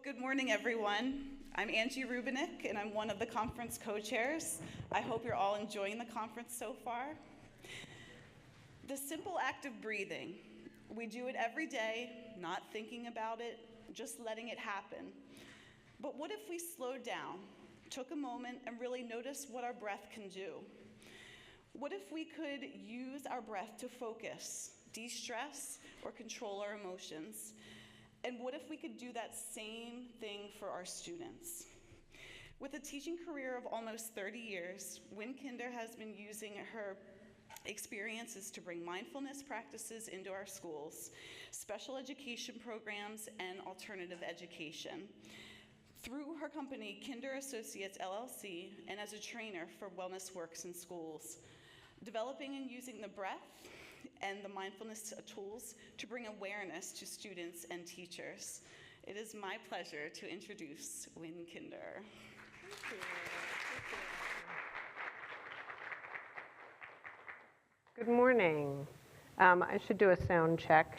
Good morning, everyone. I'm Angie Rubinik, and I'm one of the conference co-chairs. I hope you're all enjoying the conference so far. The simple act of breathing. We do it every day, not thinking about it, just letting it happen. But what if we slowed down, took a moment, and really noticed what our breath can do? What if we could use our breath to focus, de-stress, or control our emotions? And what if we could do that same thing for our students? With a teaching career of almost 30 years, Wynne Kinder has been using her experiences to bring mindfulness practices into our schools, special education programs, and alternative education. Through her company, Kinder Associates LLC, and as a trainer for Wellness Works in Schools, developing and using the breath and the mindfulness tools to bring awareness to students and teachers. It is my pleasure to introduce Wynne Kinder. Thank you. Good morning. I should do a sound check.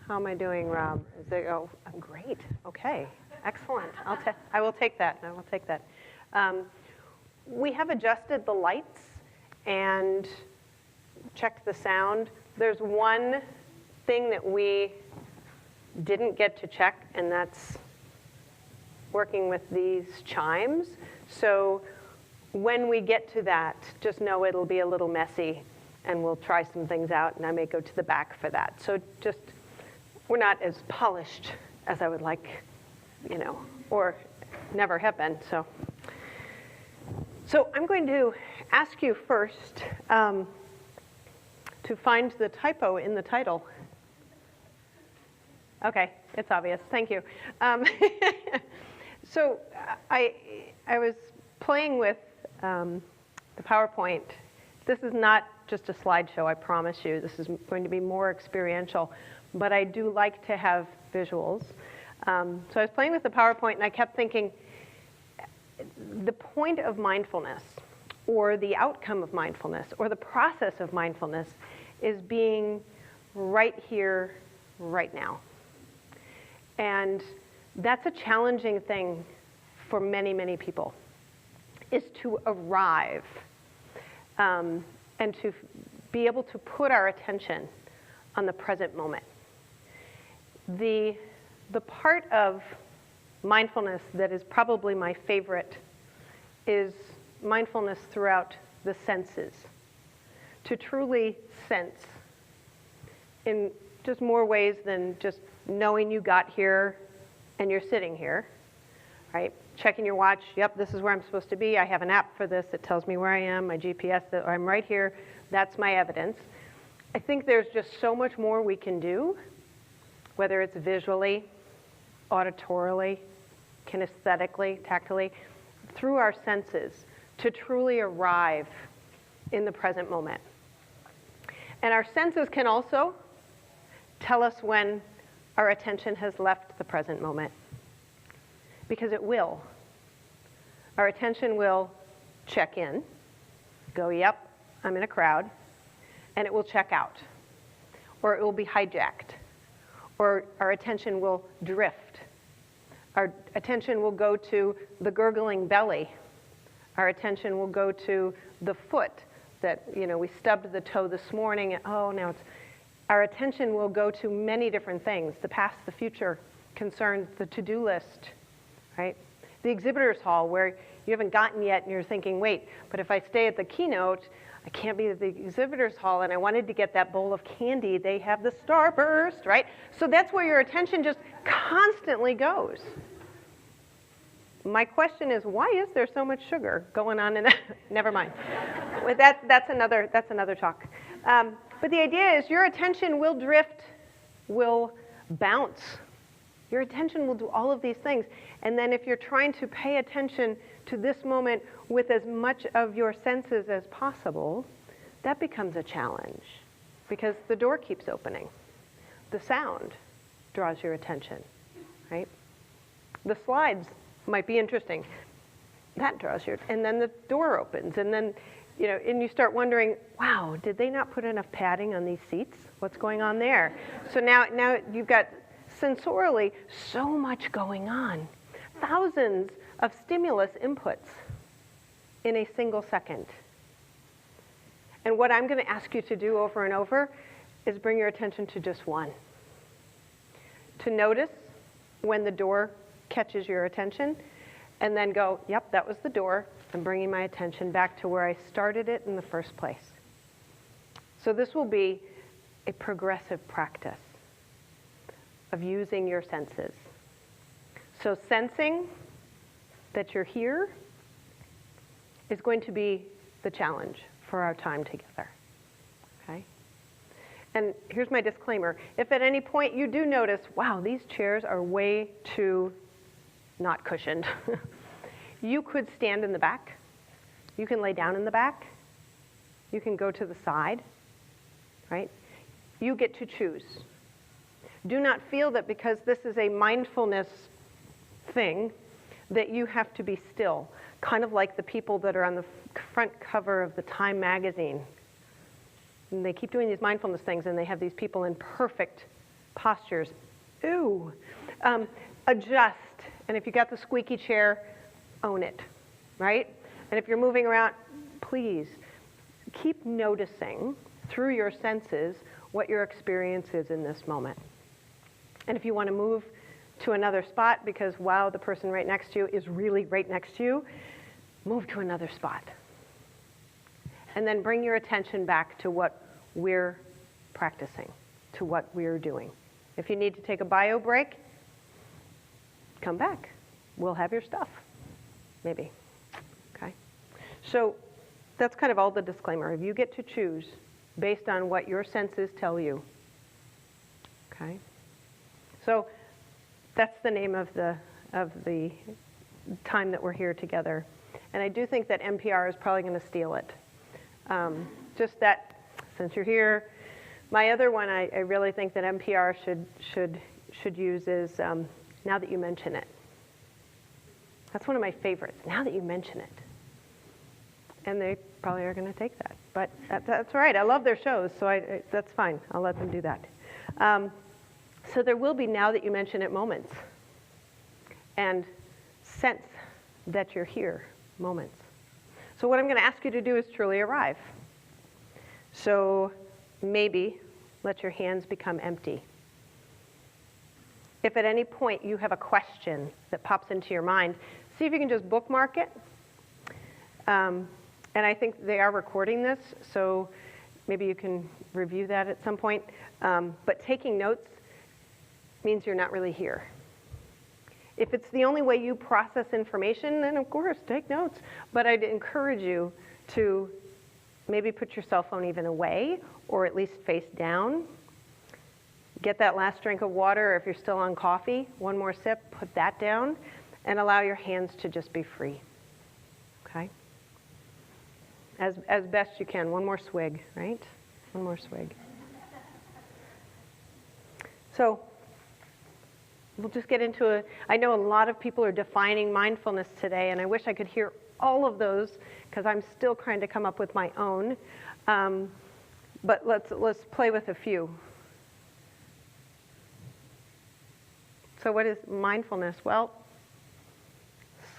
How am I doing, Rob? Is it, oh, I'm great. Okay, excellent. I will take that. I will take that. We have adjusted the lights and checked the sound. There's one thing that we didn't get to check, and that's working with these chimes. So when we get to that, just know it'll be a little messy, and we'll try some things out, and I may go to the back for that. So just, we're not as polished as I would like, you know, or never have been. So I'm going to ask you first to find the typo in the title. Okay, it's obvious. Thank you. So I was playing with the PowerPoint. This is not just a slideshow, I promise you. This is going to be more experiential, but I do like to have visuals. So I was playing with the PowerPoint, and I kept thinking, the point of mindfulness, or the outcome of mindfulness, or the process of mindfulness is being right here, right now. And that's a challenging thing for many, many people, is to arrive and to be able to put our attention on the present moment. The part of mindfulness that is probably my favorite is mindfulness throughout the senses. To truly sense in just more ways than just knowing you got here and you're sitting here, right? Checking your watch, yep, this is where I'm supposed to be. I have an app for this that tells me where I am, my GPS, that I'm right here. That's my evidence. I think there's just so much more we can do, whether it's visually, auditorily, kinesthetically, tactily, through our senses to truly arrive in the present moment. And our senses can also tell us when our attention has left the present moment, because it will. Our attention will check in, go, yep, I'm in a crowd, and it will check out, or it will be hijacked, or our attention will drift. Our attention will go to the gurgling belly. Our attention will go to the foot that, you know, we stubbed the toe this morning, and oh, now it's, our attention will go to many different things, the past, the future, concerns, the to-do list, right? The exhibitors hall where you haven't gotten yet and you're thinking, wait, but if I stay at the Keynote, I can't be at the exhibitors hall, and I wanted to get that bowl of candy. They have the Starburst, right? So that's where your attention just constantly goes. My question is, why is there so much sugar going on in that? Never mind. That's another talk. But the idea is your attention will drift, will bounce. Your attention will do all of these things. And then if you're trying to pay attention to this moment with as much of your senses as possible, that becomes a challenge because the door keeps opening. The sound draws your attention, right? The slides might be interesting. That draws your, and then the door opens, and then, you know, and you start wondering, wow, did they not put enough padding on these seats? What's going on there? So now you've got Sensorially, so much going on. Thousands of stimulus inputs in a single second. And what I'm going to ask you to do over and over is bring your attention to just one. To notice when the door catches your attention, and then go, yep, that was the door. I'm bringing my attention back to where I started it in the first place. So this will be a progressive practice of using your senses. So sensing that you're here is going to be the challenge for our time together, okay? And here's my disclaimer. If at any point you do notice, wow, these chairs are way too not cushioned, you could stand in the back. You can lay down in the back. You can go to the side, right? You get to choose. Do not feel that because this is a mindfulness thing that you have to be still, kind of like the people that are on the front cover of the Time magazine. And they keep doing these mindfulness things, and they have these people in perfect postures. Ooh. Adjust. And if you got the squeaky chair, own it, right? And if you're moving around, please keep noticing through your senses what your experience is in this moment. And if you want to move to another spot because, wow, the person right next to you is really right next to you, move to another spot. And then bring your attention back to what we're practicing, to what we're doing. If you need to take a bio break, come back. We'll have your stuff, maybe, okay? So that's kind of all the disclaimer. You get to choose based on what your senses tell you, okay? So that's the name of the time that we're here together. And I do think that NPR is probably going to steal it. Just that, since you're here, my other one I really think that NPR should use is Now That You Mention It. That's one of my favorites, Now That You Mention It. And they probably are going to take that. But that's all right. I love their shows, so that's fine. I'll let them do that. So there will be Now That You Mention It moments. And sense that you're here moments. So what I'm going to ask you to do is truly arrive. So maybe let your hands become empty. If at any point you have a question that pops into your mind, see if you can just bookmark it. And I think they are recording this, so maybe you can review that at some point. But taking notes means you're not really here. If it's the only way you process information, then of course, take notes. But I'd encourage you to maybe put your cell phone even away, or at least face down. Get that last drink of water, or if you're still on coffee, one more sip, put that down, and allow your hands to just be free, okay? As best you can. One more swig, right? One more swig. So we'll just get into I know a lot of people are defining mindfulness today, and I wish I could hear all of those, because I'm still trying to come up with my own. But let's play with a few. So what is mindfulness? Well,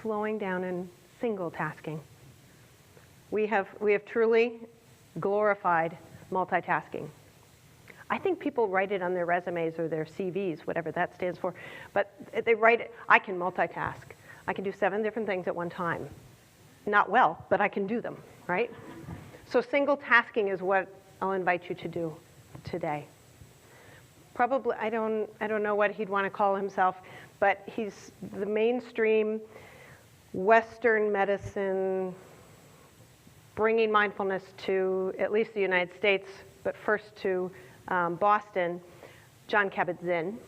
slowing down and single tasking. We have truly glorified multitasking. I think people write it on their resumes or their CVs, whatever that stands for, but they write it, I can multitask. I can do 7 different things at one time. Not well, but I can do them, right? So single tasking is what I'll invite you to do today. Probably, I don't know what he'd want to call himself, but he's the mainstream Western medicine bringing mindfulness to at least the United States, but first to Boston, Jon Kabat-Zinn,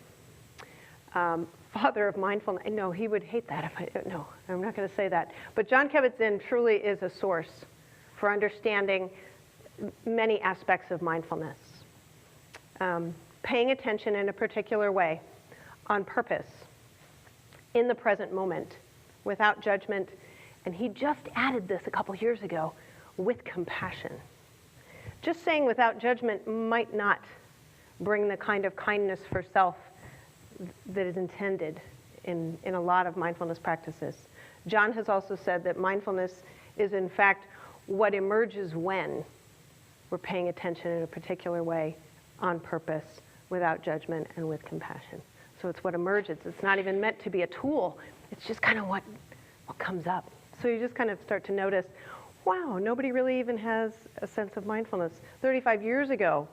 father of mindfulness. No, he would hate that if no, I'm not going to say that. But Jon Kabat-Zinn truly is a source for understanding many aspects of mindfulness. Paying attention in a particular way, on purpose, in the present moment, without judgment. And he just added this a couple years ago, with compassion. Just saying without judgment might not bring the kind of kindness for self that is intended in a lot of mindfulness practices. John has also said that mindfulness is, in fact, what emerges when we're paying attention in a particular way on purpose, without judgment, and with compassion. So it's what emerges. It's not even meant to be a tool. It's just kind of what comes up. So you just kind of start to notice, wow, nobody really even has a sense of mindfulness. 35 years ago,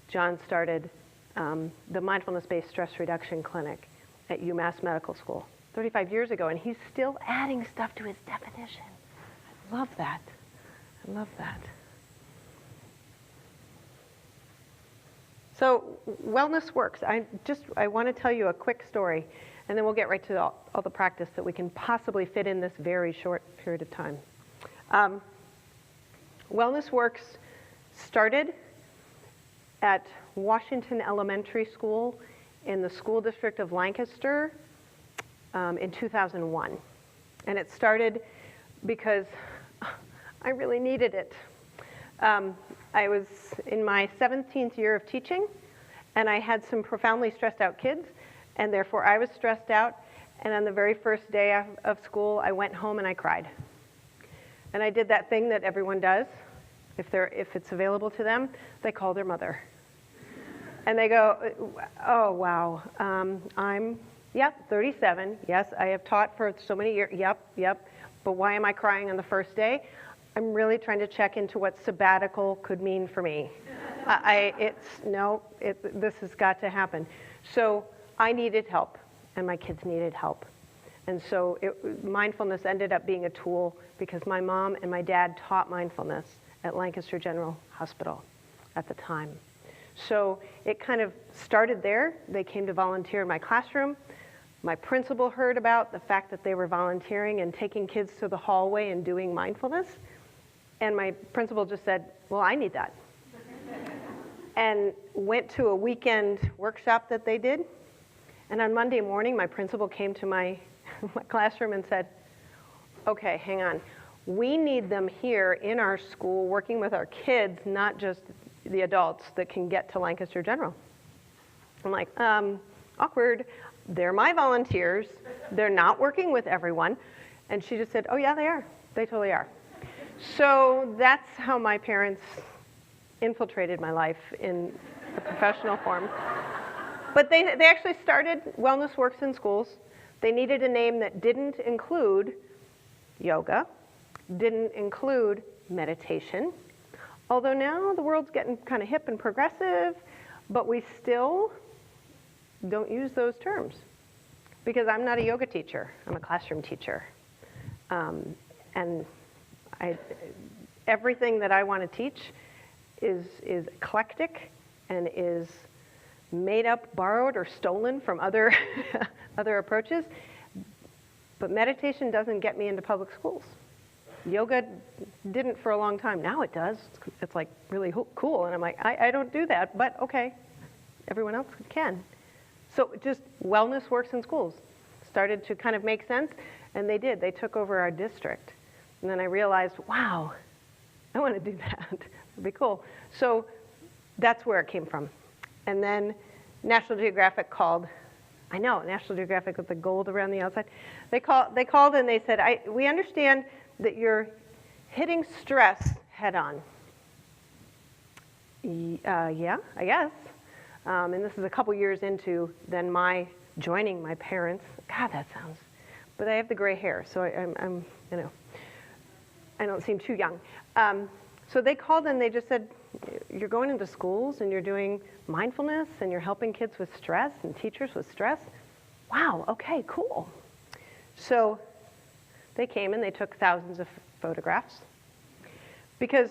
John started the mindfulness-based stress reduction clinic at UMass Medical School. 35 years ago, and he's still adding stuff to his definition. I love that. I love that. So wellness works. I want to tell you a quick story, and then we'll get right to all the practice that we can possibly fit in this very short period of time. Wellness Works started at Washington Elementary School in the school district of Lancaster in 2001. And it started because I really needed it. I was in my 17th year of teaching, and I had some profoundly stressed out kids, and therefore I was stressed out. And on the very first day of school, I went home and I cried. And I did that thing that everyone does. If it's available to them, they call their mother. And they go, oh, wow, I'm 37. Yes, I have taught for so many years. Yep. But why am I crying on the first day? I'm really trying to check into what sabbatical could mean for me. This has got to happen. So I needed help, and my kids needed help. And so mindfulness ended up being a tool because my mom and my dad taught mindfulness at Lancaster General Hospital at the time. So it kind of started there. They came to volunteer in my classroom. My principal heard about the fact that they were volunteering and taking kids to the hallway and doing mindfulness. And my principal just said, well, I need that. And went to a weekend workshop that they did. And on Monday morning, my principal came to my classroom and said, okay, hang on. We need them here in our school working with our kids, not just the adults that can get to Lancaster General. I'm like, awkward. They're my volunteers. They're not working with everyone. And she just said, oh yeah, they are. They totally are. So that's how my parents infiltrated my life in the professional form. But they actually started Wellness Works in schools. They needed a name that didn't include yoga, didn't include meditation. Although now the world's getting kind of hip and progressive, but we still don't use those terms. Because I'm not a yoga teacher, I'm a classroom teacher. And everything that I want to teach is eclectic and is made up, borrowed, or stolen from other approaches. But meditation doesn't get me into public schools. Yoga didn't for a long time. Now it does. It's like really cool. And I'm like, I don't do that, but okay. Everyone else can. So just Wellness Works in schools started to kind of make sense, and they did. They took over our district. And then I realized, wow, I want to do that. It'd be cool. So that's where it came from. And then National Geographic called. I know, National Geographic with the gold around the outside. They called and they said, we understand that you're hitting stress head on. Yeah, I guess. And this is a couple years into then my joining my parents. God, that sounds, but I have the gray hair, so I'm I don't seem too young. So they called and they just said, you're going into schools and you're doing mindfulness and you're helping kids with stress and teachers with stress. Wow, okay, cool. So they came and they took thousands of photographs because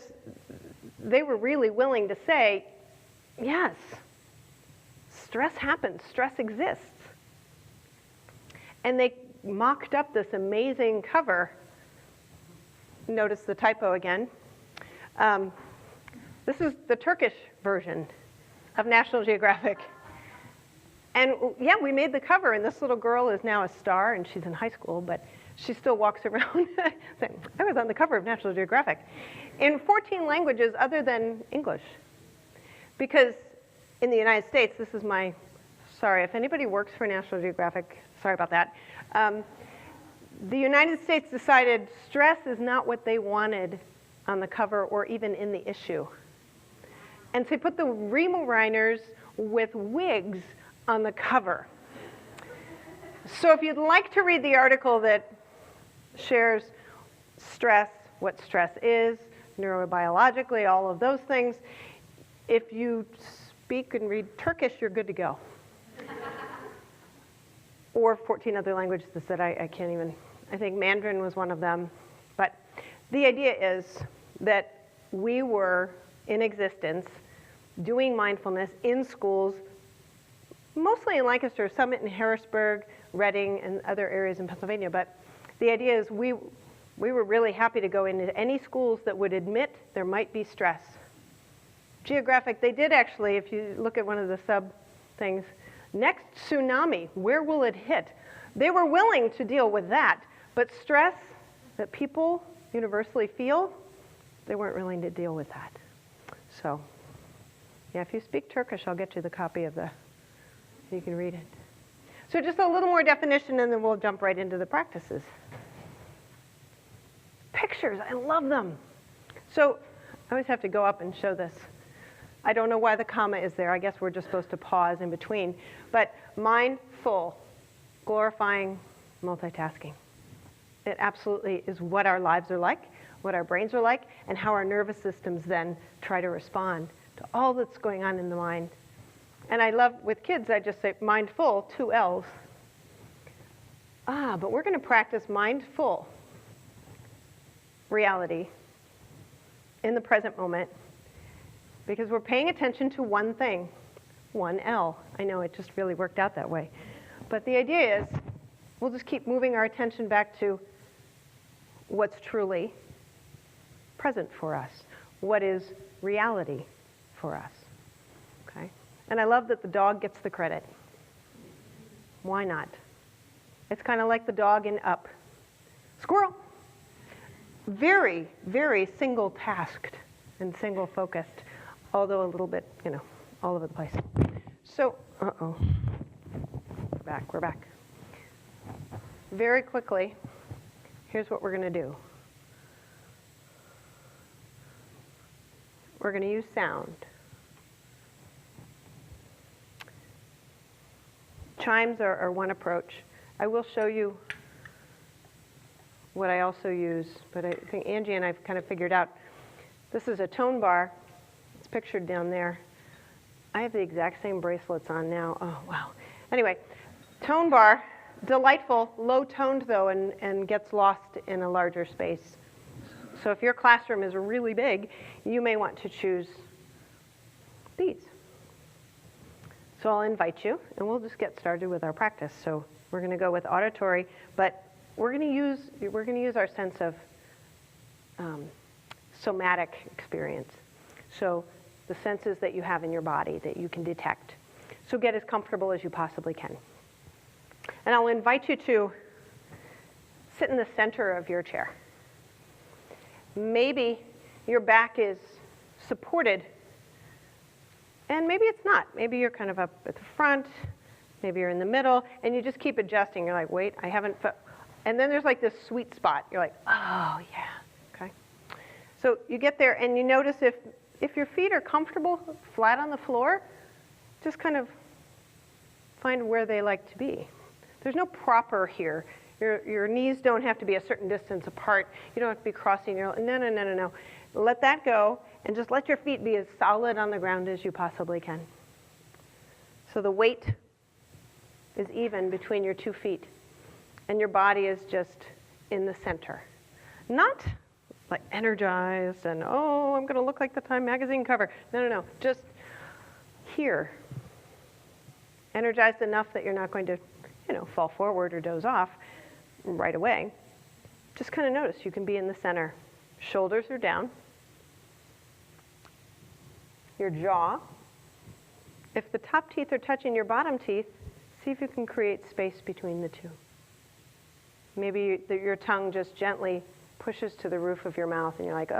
they were really willing to say, yes, stress happens, stress exists. And they mocked up this amazing cover. Notice the typo again. This is the Turkish version of National Geographic. And yeah, we made the cover, and this little girl is now a star, and she's in high school, but she still walks around saying, I was on the cover of National Geographic, in 14 languages other than English. Because in the United States, this is my sorry, if anybody works for National Geographic, sorry about that. The United States decided stress is not what they wanted on the cover or even in the issue. And so they put the Riemelreiners with wigs on the cover. So if you'd like to read the article that shares stress, what stress is, neurobiologically, all of those things, if you speak and read Turkish, you're good to go. Or 14 other languages that I can't even, I think Mandarin was one of them. But the idea is that we were in existence doing mindfulness in schools, mostly in Lancaster, some in Harrisburg, Reading, and other areas in Pennsylvania. But the idea is we were really happy to go into any schools that would admit there might be stress. Geographic, they did actually, if you look at one of the sub things, next tsunami, where will it hit? They were willing to deal with that, but stress that people universally feel, they weren't willing to deal with that. So, yeah, if you speak Turkish, I'll get you the copy of you can read it. So just a little more definition, and then we'll jump right into the practices. Pictures, I love them. So I always have to go up and show this. I don't know why the comma is there. I guess we're just supposed to pause in between. But mindful, glorifying multitasking. It absolutely is what our lives are like, what our brains are like, and how our nervous systems then try to respond to all that's going on in the mind. And I love, with kids, I just say mindful, 2 L's. But we're going to practice mindful reality in the present moment, because we're paying attention to one thing, 1 L. I know it just really worked out that way. But the idea is we'll just keep moving our attention back to what's truly present for us, what is reality for us, okay? And I love that the dog gets the credit. Why not? It's kind of like the dog in Up. Squirrel. Very, very single-tasked and single-focused, although a little bit, all over the place. So, we're back. Very quickly, here's what we're going to do. We're going to use sound. Chimes are one approach. I will show you what I also use, but I think Angie and I've kind of figured out. This is a tone bar. It's pictured down there. I have the exact same bracelets on now. Oh, wow. Anyway, tone bar, delightful, low-toned though, and gets lost in a larger space. So if your classroom is really big, you may want to choose these. So I'll invite you, and we'll just get started with our practice. So we're going to go with auditory, but we're going to use our sense of somatic experience. So the senses that you have in your body that you can detect. So get as comfortable as you possibly can. And I'll invite you to sit in the center of your chair. Maybe your back is supported, and maybe it's not. Maybe you're kind of up at the front, maybe you're in the middle, and you just keep adjusting. You're like, wait, I haven't, and then there's like this sweet spot. You're like, oh, yeah, okay. So you get there, and you notice if your feet are comfortable, flat on the floor, just kind of find where they like to be. There's no proper here. Your knees don't have to be a certain distance apart. You don't have to be crossing your, no. Let that go, and just let your feet be as solid on the ground as you possibly can. So the weight is even between your 2 feet, and your body is just in the center. Not like energized and, oh, I'm going to look like the Time magazine cover. No. Just here. Energized enough that you're not going to, fall forward or doze off right away. Just kind of notice you can be in the center. Shoulders are down. Your jaw. If the top teeth are touching your bottom teeth, see if you can create space between the two. Maybe your tongue just gently pushes to the roof of your mouth and you're like,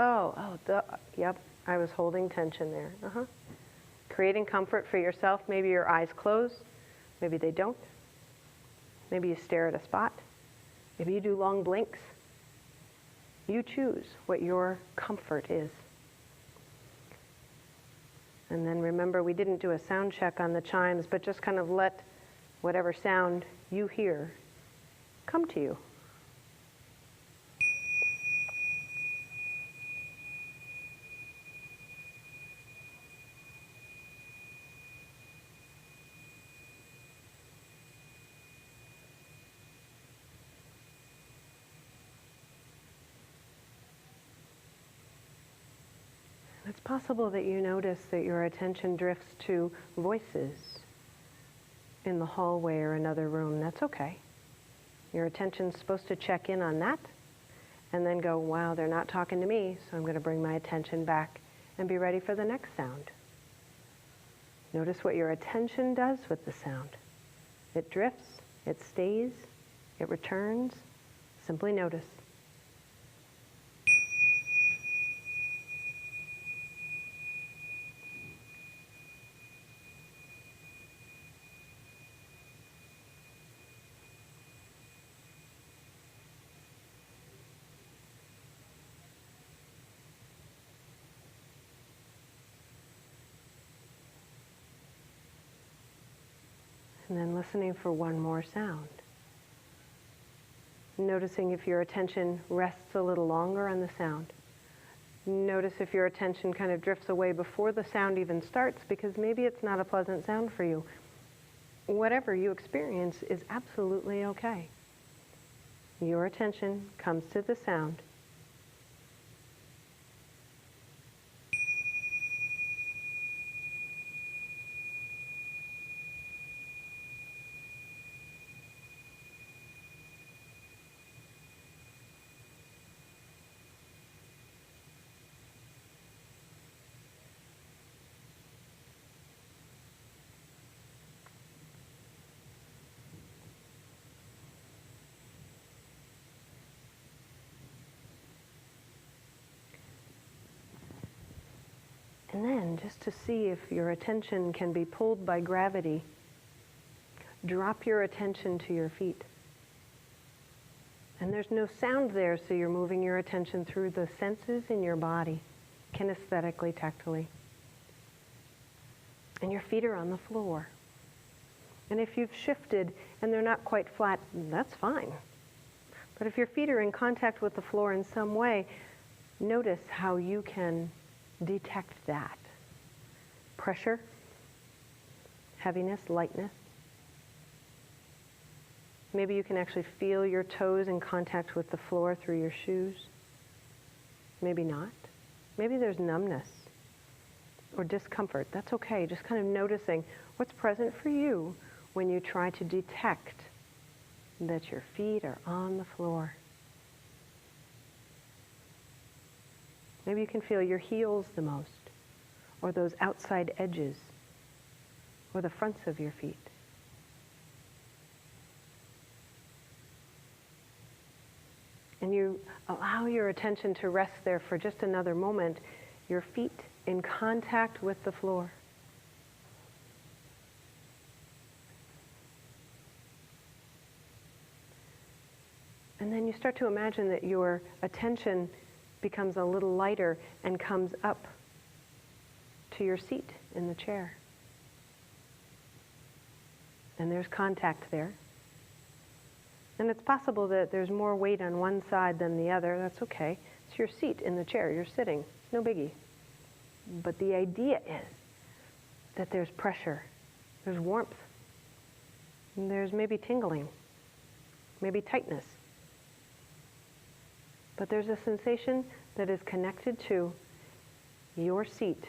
yep, I was holding tension there. Creating comfort for yourself. Maybe your eyes close. Maybe they don't. Maybe you stare at a spot. Maybe you do long blinks. You choose what your comfort is. And then remember, we didn't do a sound check on the chimes, but just kind of let whatever sound you hear come to you. It's possible that you notice that your attention drifts to voices in the hallway or another room. That's okay. Your attention's supposed to check in on that and then go, wow, they're not talking to me, so I'm going to bring my attention back and be ready for the next sound. Notice what your attention does with the sound. It drifts, it stays, it returns. Simply notice. And then listening for one more sound. Noticing if your attention rests a little longer on the sound. Notice if your attention kind of drifts away before the sound even starts, because maybe it's not a pleasant sound for you. Whatever you experience is absolutely okay. Your attention comes to the sound. And then, just to see if your attention can be pulled by gravity, drop your attention to your feet. And there's no sound there, so you're moving your attention through the senses in your body, kinesthetically, tactily. And your feet are on the floor. And if you've shifted and they're not quite flat, that's fine. But if your feet are in contact with the floor in some way, notice how you can detect that. Pressure, heaviness, lightness. Maybe you can actually feel your toes in contact with the floor through your shoes. Maybe not. Maybe there's numbness or discomfort. That's okay. Just kind of noticing what's present for you when you try to detect that your feet are on the floor. Maybe you can feel your heels the most, or those outside edges, or the fronts of your feet. And you allow your attention to rest there for just another moment, your feet in contact with the floor. And then you start to imagine that your attention becomes a little lighter and comes up to your seat in the chair. And there's contact there. And it's possible that there's more weight on one side than the other. That's okay. It's your seat in the chair. You're sitting. It's no biggie. But the idea is that there's pressure, there's warmth, and there's maybe tingling, maybe tightness. But there's a sensation that is connected to your seat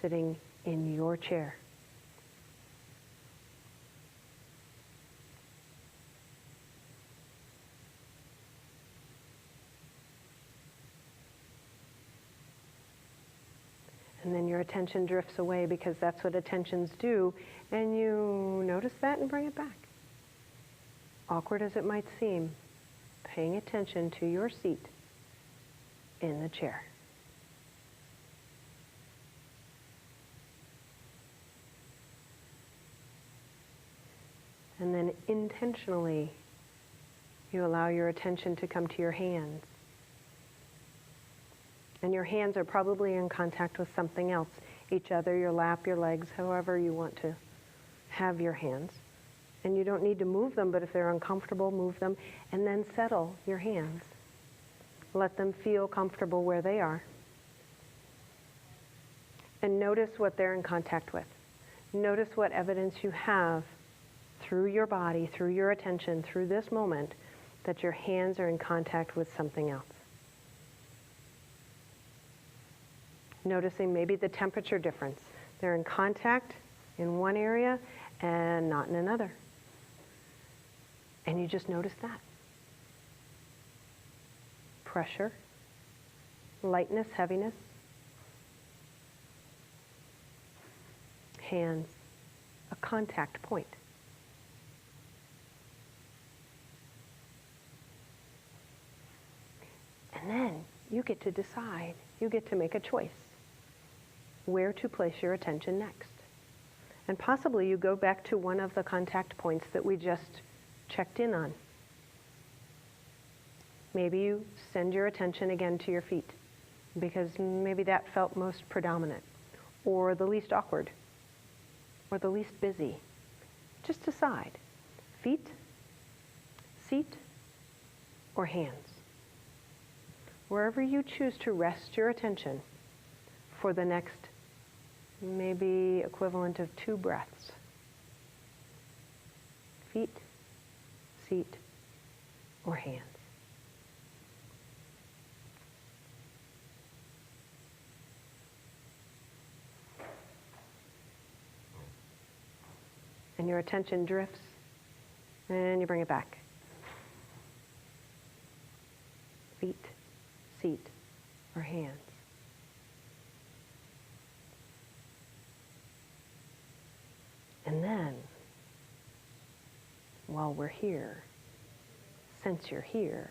sitting in your chair. And then your attention drifts away, because that's what attentions do, and you notice that and bring it back. Awkward as it might seem, paying attention to your seat in the chair. And then intentionally, you allow your attention to come to your hands. And your hands are probably in contact with something else, each other, your lap, your legs, however you want to have your hands. And you don't need to move them, but if they're uncomfortable, move them. And then settle your hands. Let them feel comfortable where they are. And notice what they're in contact with. Notice what evidence you have through your body, through your attention, through this moment, that your hands are in contact with something else. Noticing maybe the temperature difference. They're in contact in one area and not in another. And you just notice that. Pressure, lightness, heaviness. Hands, a contact point. And then you get to decide, you get to make a choice where to place your attention next. And possibly you go back to one of the contact points that we just checked in on. Maybe you send your attention again to your feet because maybe that felt most predominant or the least awkward or the least busy. Just decide, feet, seat, or hands. Wherever you choose to rest your attention for the next maybe equivalent of 2 breaths. Feet, seat, or hands. And your attention drifts, and you bring it back. Feet, seat, or hands. And then, while we're here, since you're here,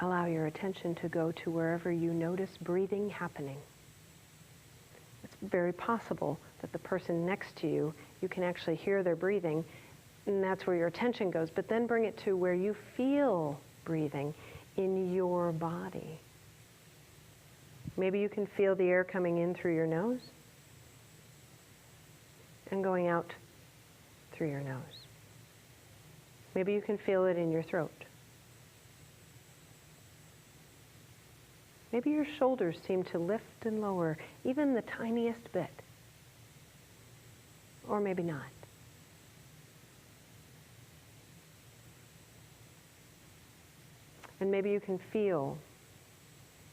allow your attention to go to wherever you notice breathing happening. It's very possible that the person next to you, you can actually hear their breathing, and that's where your attention goes. But then bring it to where you feel breathing in your body. Maybe you can feel the air coming in through your nose and going out through your nose. Maybe you can feel it in your throat. Maybe your shoulders seem to lift and lower even the tiniest bit. Or maybe not. And maybe you can feel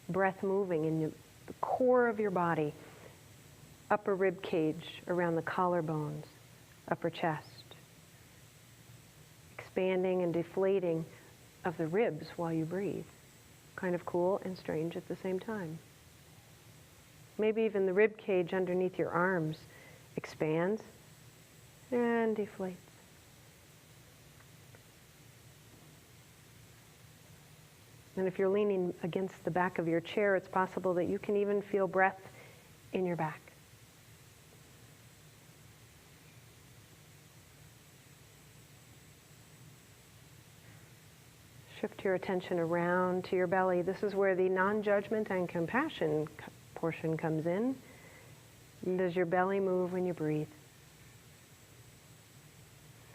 breath moving in the core of your body, upper rib cage, around the collarbones, upper chest, expanding and deflating of the ribs while you breathe. Kind of cool and strange at the same time. Maybe even the rib cage underneath your arms expands and deflates. And if you're leaning against the back of your chair, it's possible that you can even feel breath in your back. Shift your attention around to your belly. This is where the non-judgment and compassion portion comes in. Does your belly move when you breathe?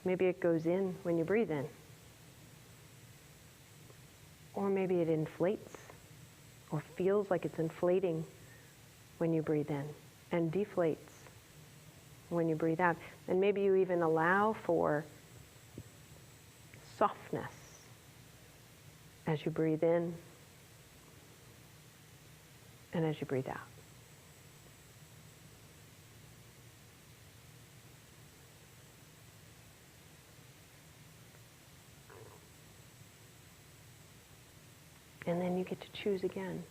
Maybe it goes in when you breathe in. Or maybe it inflates or feels like it's inflating when you breathe in and deflates when you breathe out. And maybe you even allow for softness as you breathe in and as you breathe out. And then you get to choose again.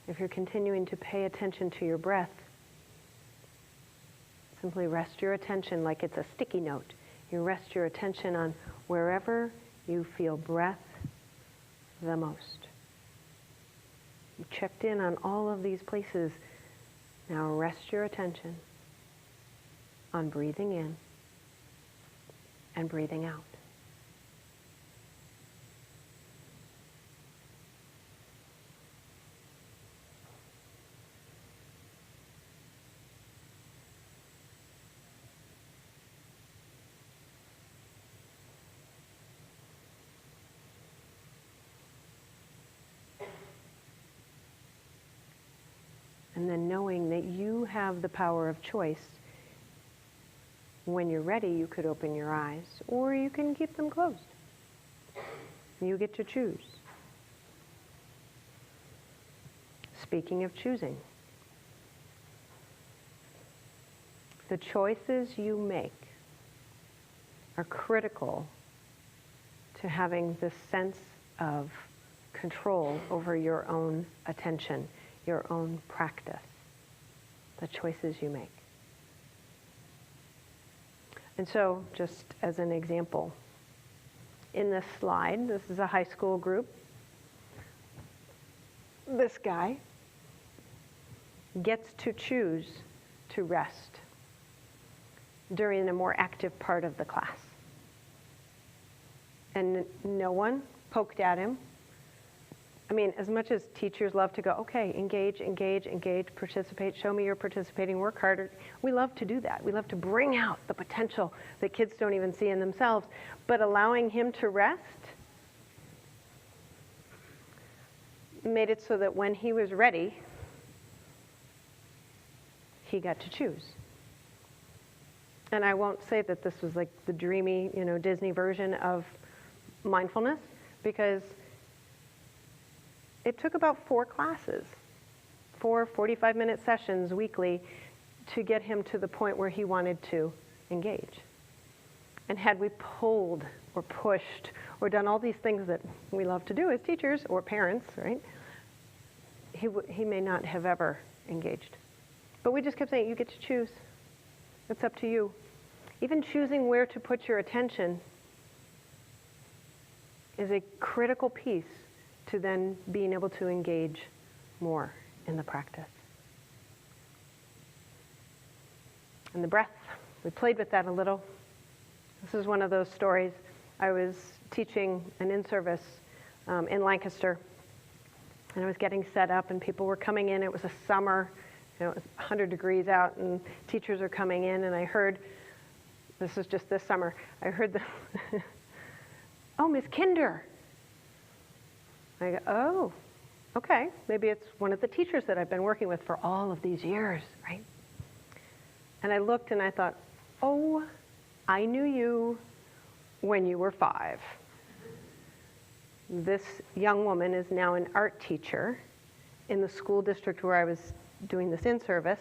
If you're continuing to pay attention to your breath, simply rest your attention like it's a sticky note. You rest your attention on wherever you feel breath the most. You checked in on all of these places. Now rest your attention on breathing in and breathing out. And then knowing that you have the power of choice. When you're ready, you could open your eyes, or you can keep them closed. You get to choose. Speaking of choosing, the choices you make are critical to having this sense of control over your own attention, your own practice, the choices you make. And so, just as an example, in this slide, this is a high school group. This guy gets to choose to rest during the more active part of the class. And no one poked at him. I mean, as much as teachers love to go, okay, engage, engage, engage, participate, show me you're participating, work harder. We love to do that. We love to bring out the potential that kids don't even see in themselves. But allowing him to rest made it so that when he was ready, he got to choose. And I won't say that this was like the dreamy, Disney version of mindfulness, because it took about 4 classes, 4 45-minute sessions weekly to get him to the point where he wanted to engage. And had we pulled or pushed or done all these things that we love to do as teachers or parents, right, he may not have ever engaged. But we just kept saying, you get to choose. It's up to you. Even choosing where to put your attention is a critical piece to then being able to engage more in the practice. And the breath, we played with that a little. This is one of those stories. I was teaching an in-service in Lancaster, and I was getting set up, and people were coming in. It was a summer, it was 100 degrees out, and teachers are coming in, and I heard, this was just this summer, I heard the, oh, Miss Kinder. I go, oh, okay, maybe it's one of the teachers that I've been working with for all of these years, right? And I looked and I thought, oh, I knew you when you were 5. This young woman is now an art teacher in the school district where I was doing this in-service,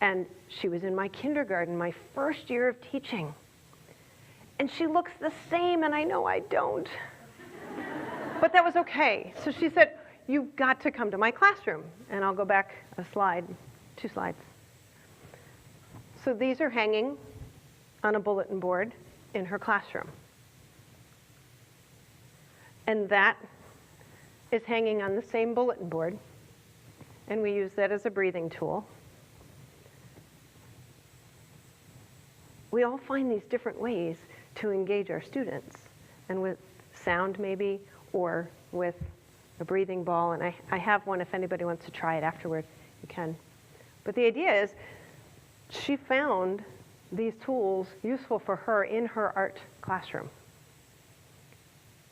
and she was in my kindergarten, my first year of teaching. And she looks the same, and I know I don't. But that was okay. So she said, you've got to come to my classroom. And I'll go back a slide, 2 slides. So these are hanging on a bulletin board in her classroom. And that is hanging on the same bulletin board. And we use that as a breathing tool. We all find these different ways to engage our students. And with sound maybe, or with a breathing ball, and I have one if anybody wants to try it afterward, you can. But the idea is, she found these tools useful for her in her art classroom.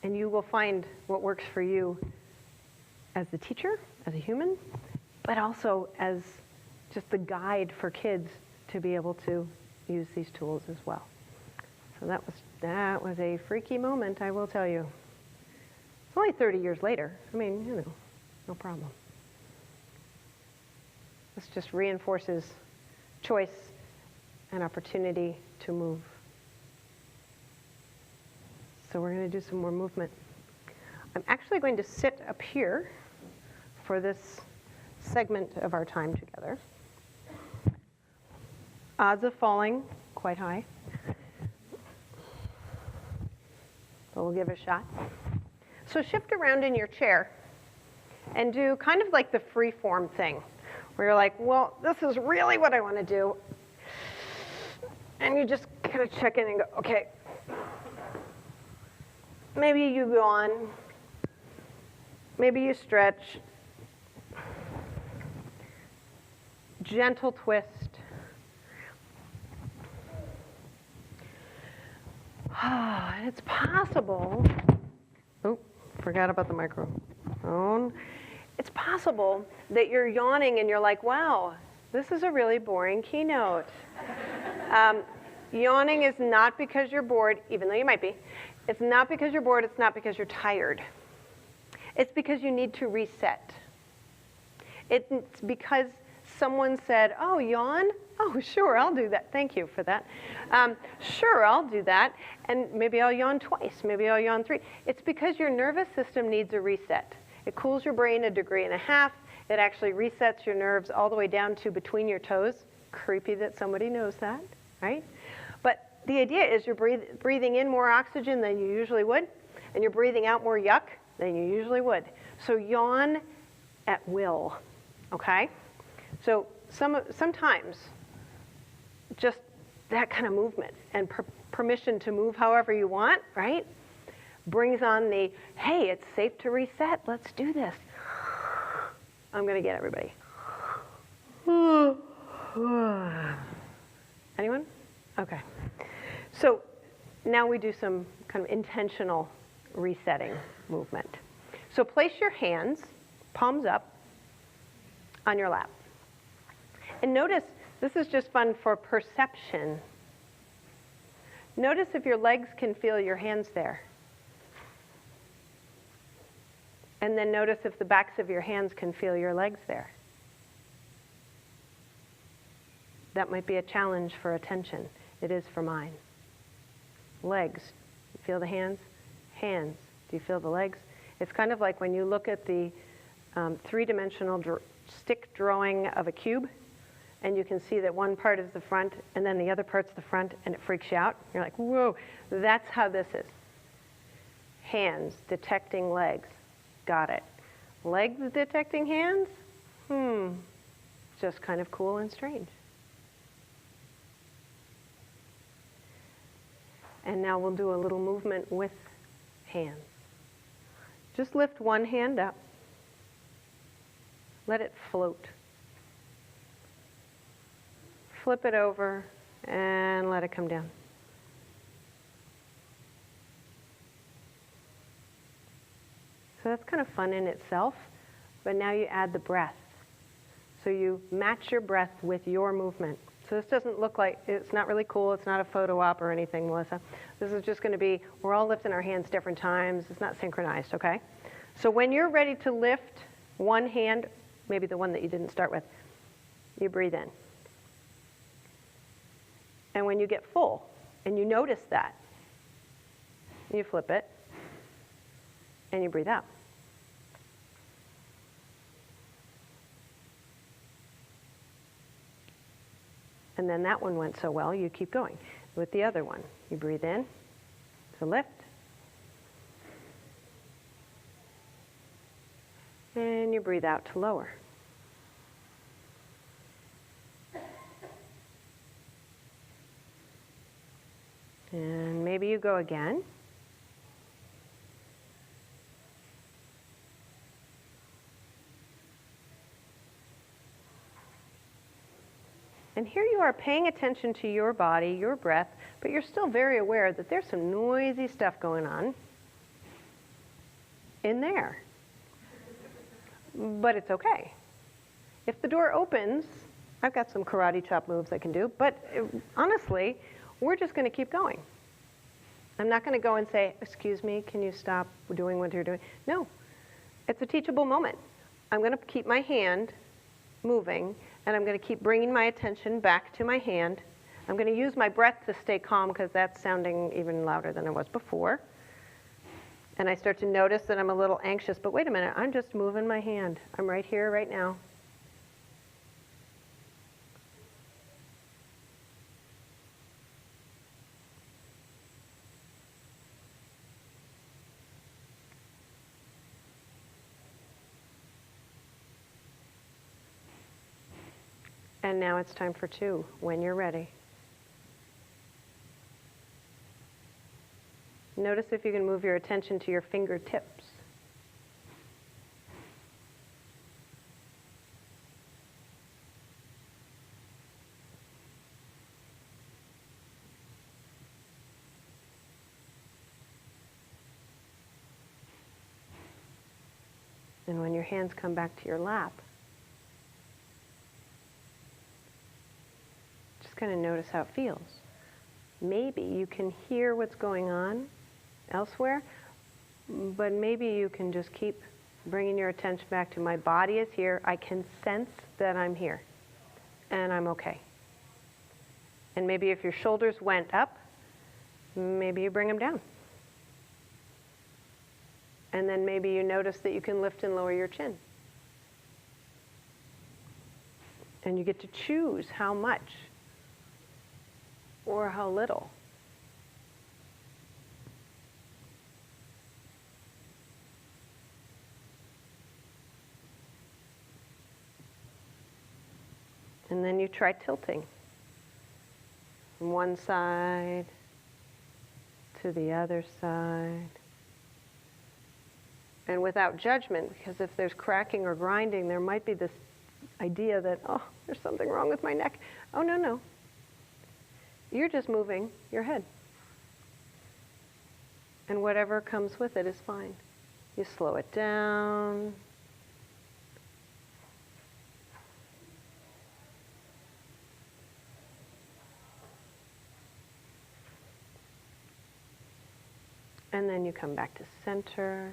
And you will find what works for you as the teacher, as a human, but also as just the guide for kids to be able to use these tools as well. So that was a freaky moment, I will tell you. It's only 30 years later. I mean, no problem. This just reinforces choice and opportunity to move. So we're going to do some more movement. I'm actually going to sit up here for this segment of our time together. Odds of falling quite high, but we'll give it a shot. So shift around in your chair and do kind of like the free form thing, where you're like, well, this is really what I want to do. And you just kind of check in and go, okay, Maybe you yawn. Maybe you stretch. Gentle twist. And it's possible, oh, forgot about the microphone. It's possible that you're yawning and you're like, wow, this is a really boring keynote. Yawning is not because you're bored, even though you might be. It's not because you're bored, it's not because you're tired. It's because you need to reset. It's because someone said, oh, yawn? Oh, sure, I'll do that. Thank you for that. Sure, I'll do that. And maybe I'll yawn twice. Maybe I'll yawn 3. It's because your nervous system needs a reset. It cools your brain 1.5 degrees. It actually resets your nerves all the way down to between your toes. Creepy that somebody knows that, right? But the idea is you're breathing in more oxygen than you usually would, and you're breathing out more yuck than you usually would. So yawn at will, okay? So sometimes just that kind of movement and permission to move however you want, right, brings on the, hey, it's safe to reset. Let's do this. I'm going to get everybody. Anyone? Okay. So now we do some kind of intentional resetting movement. So place your hands, palms up, on your lap. And notice, this is just fun for perception. Notice if your legs can feel your hands there. And then notice if the backs of your hands can feel your legs there. That might be a challenge for attention. It is for mine. Legs, you feel the hands? Hands, do you feel the legs? It's kind of like when you look at the three-dimensional stick drawing of a cube, and you can see that one part is the front, and then the other part's the front, and it freaks you out. You're like, whoa, that's how this is. Hands detecting legs. Got it. Legs detecting hands? Just kind of cool and strange. And now we'll do a little movement with hands. Just lift one hand up. Let it float. Flip it over and let it come down. So that's kind of fun in itself, but now you add the breath. So you match your breath with your movement. So this doesn't look like, it's not really cool, it's not a photo op or anything, Melissa. This is just going to be, we're all lifting our hands different times, it's not synchronized, okay? So when you're ready to lift one hand, maybe the one that you didn't start with, you breathe in. And when you get full, and you notice that, you flip it, and you breathe out. And then that one went so well, you keep going with the other one. You breathe in to lift, and you breathe out to lower. And maybe you go again. And here you are paying attention to your body, your breath, but you're still very aware that there's some noisy stuff going on in there. But it's okay. If the door opens, I've got some karate chop moves I can do, but honestly, we're just going to keep going. I'm not going to go and say, excuse me, can you stop doing what you're doing? No, it's a teachable moment. I'm going to keep my hand moving, and I'm going to keep bringing my attention back to my hand. I'm going to use my breath to stay calm because that's sounding even louder than it was before. And I start to notice that I'm a little anxious, but wait a minute, I'm just moving my hand. I'm right here, right now. And now it's time for 2, when you're ready. Notice if you can move your attention to your fingertips. And when your hands come back to your lap, just kind of notice how it feels. Maybe you can hear what's going on elsewhere, but maybe you can just keep bringing your attention back to my body is here. I can sense that I'm here, and I'm okay. And maybe if your shoulders went up, maybe you bring them down. And then maybe you notice that you can lift and lower your chin. And you get to choose how much or how little. And then you try tilting from one side to the other side. And without judgment, because if there's cracking or grinding, there might be this idea that, oh, there's something wrong with my neck. Oh, no, no. You're just moving your head. And whatever comes with it is fine. You slow it down. And then you come back to center.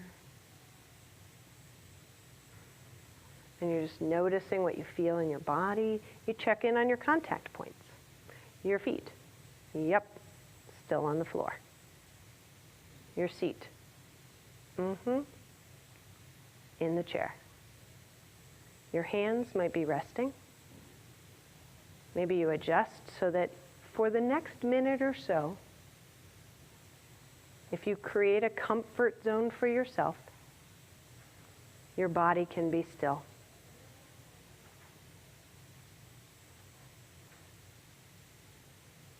And you're just noticing what you feel in your body. You check in on your contact points. Your feet. Yep, still on the floor. Your seat. In the chair. Your hands might be resting. Maybe you adjust so that for the next minute or so, if you create a comfort zone for yourself, your body can be still.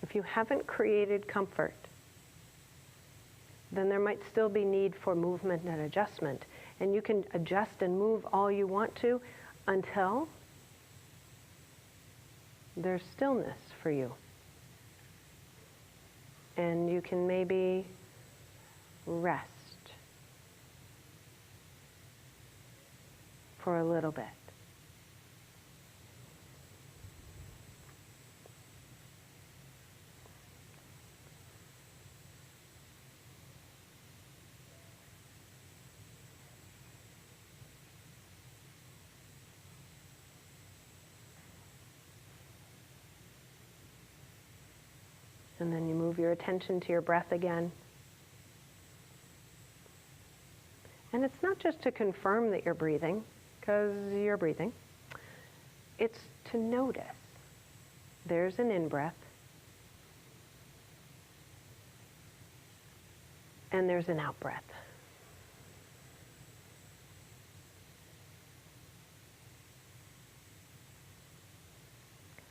If you haven't created comfort, then there might still be need for movement and adjustment. And you can adjust and move all you want to until there's stillness for you. And you can maybe rest for a little bit. And then you move your attention to your breath again. And it's not just to confirm that you're breathing, because you're breathing. It's to notice. There's an in-breath. And there's an out-breath.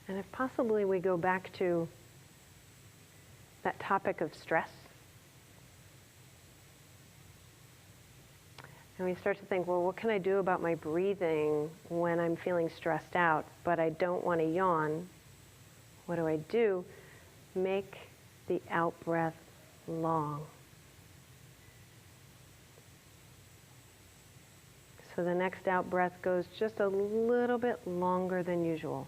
And if possibly we go back to that topic of stress. And we start to think, well, what can I do about my breathing when I'm feeling stressed out, but I don't want to yawn? What do I do? Make the out-breath long. So the next out-breath goes just a little bit longer than usual.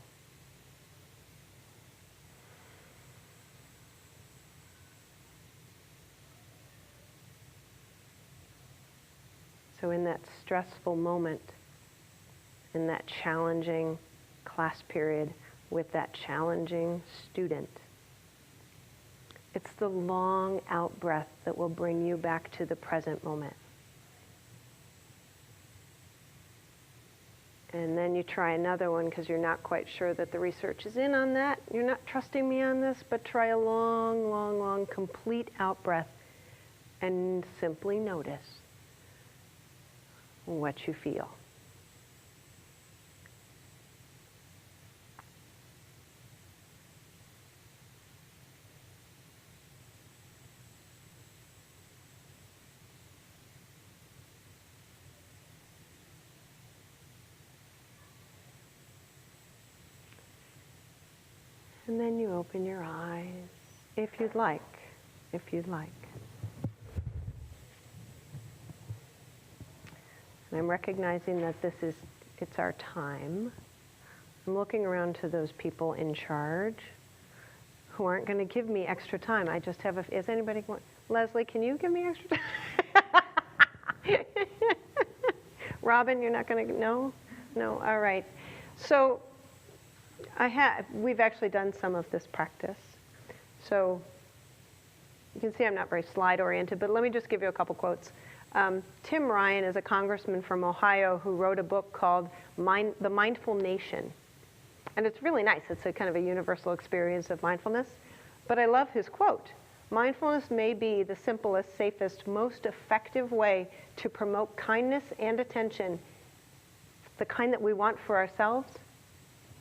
So in that stressful moment, in that challenging class period with that challenging student, it's the long out breath that will bring you back to the present moment. And then you try another one because you're not quite sure that the research is in on that. You're not trusting me on this, but try a long, long, long, complete out breath and simply notice what you feel. And then you open your eyes, if you'd like, if you'd like. And I'm recognizing that it's our time. I'm looking around to those people in charge who aren't going to give me extra time. I just have is anybody going, Leslie, can you give me extra time? Robin, you're not going to, no? No, all right. So we've actually done some of this practice. So you can see I'm not very slide oriented, but let me just give you a couple quotes. Tim Ryan is a congressman from Ohio who wrote a book called The Mindful Nation. And it's really nice. It's a kind of a universal experience of mindfulness. But I love his quote. Mindfulness may be the simplest, safest, most effective way to promote kindness and attention, the kind that we want for ourselves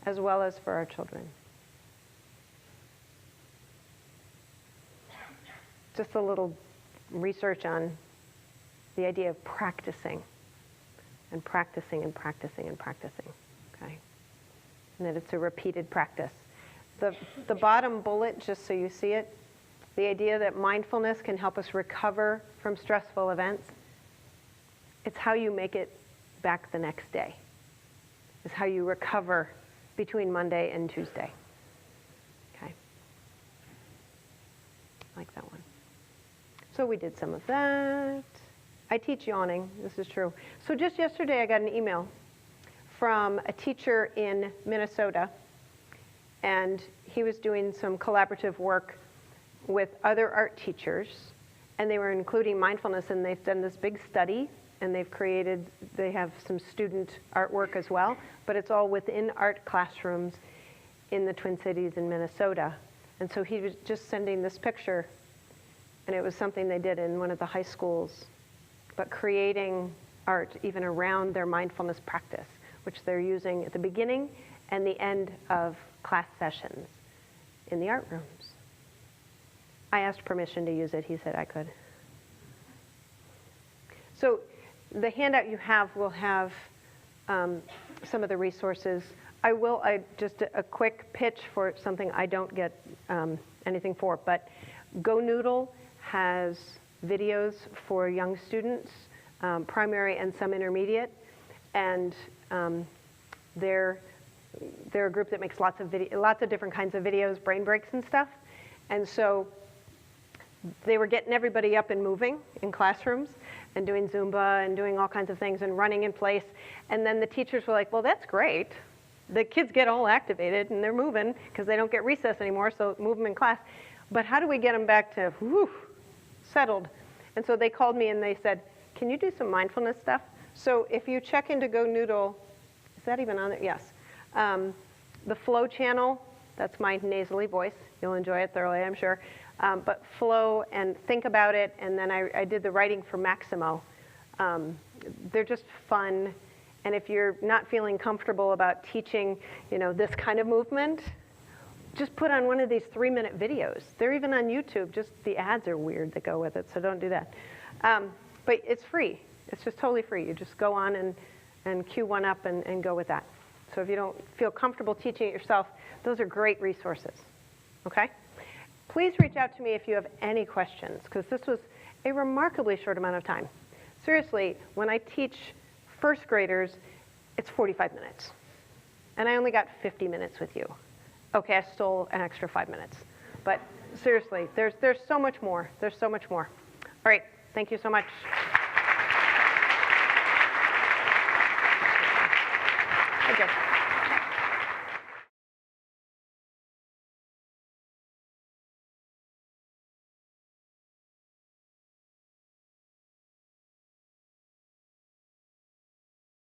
as well as for our children. Just a little research on the idea of practicing and practicing and practicing and practicing, okay? And that it's a repeated practice. The bottom bullet, just so you see it, the idea that mindfulness can help us recover from stressful events, it's how you make it back the next day. It's how you recover between Monday and Tuesday. Okay. I like that one. So we did some of that. I teach yawning, this is true. So just yesterday I got an email from a teacher in Minnesota, and he was doing some collaborative work with other art teachers, and they were including mindfulness, and they've done this big study, and they have some student artwork as well, but it's all within art classrooms in the Twin Cities in Minnesota. And so he was just sending this picture, and it was something they did in one of the high schools, but creating art even around their mindfulness practice, which they're using at the beginning and the end of class sessions in the art rooms. I asked permission to use it. He said I could. So the handout you have will have some of the resources. Just a quick pitch for something I don't get anything for, but Go Noodle has videos for young students, primary and some intermediate, and they're a group that makes lots of different kinds of videos, brain breaks and stuff. And so they were getting everybody up and moving in classrooms and doing Zumba and doing all kinds of things and running in place. And then the teachers were like, well, that's great. The kids get all activated and they're moving because they don't get recess anymore, so move them in class. But how do we get them back to settled? And so they called me and they said, can you do some mindfulness stuff? So if you check into Go Noodle, is that even on there? Yes. The flow channel, that's my nasally voice. You'll enjoy it thoroughly, I'm sure. But flow and think about it, and then I did the writing for Maximo. They're just fun, and if you're not feeling comfortable about teaching, this kind of movement, just put on one of these 3-minute videos. They're even on YouTube, just the ads are weird that go with it, so don't do that. But it's free. It's just totally free. You just go on and queue one up and go with that. So if you don't feel comfortable teaching it yourself, those are great resources, okay? Please reach out to me if you have any questions, because this was a remarkably short amount of time. Seriously, when I teach first graders, it's 45 minutes. And I only got 50 minutes with you. Okay, I stole an extra 5 minutes. But seriously, there's so much more. There's so much more. All right, thank you so much. Okay.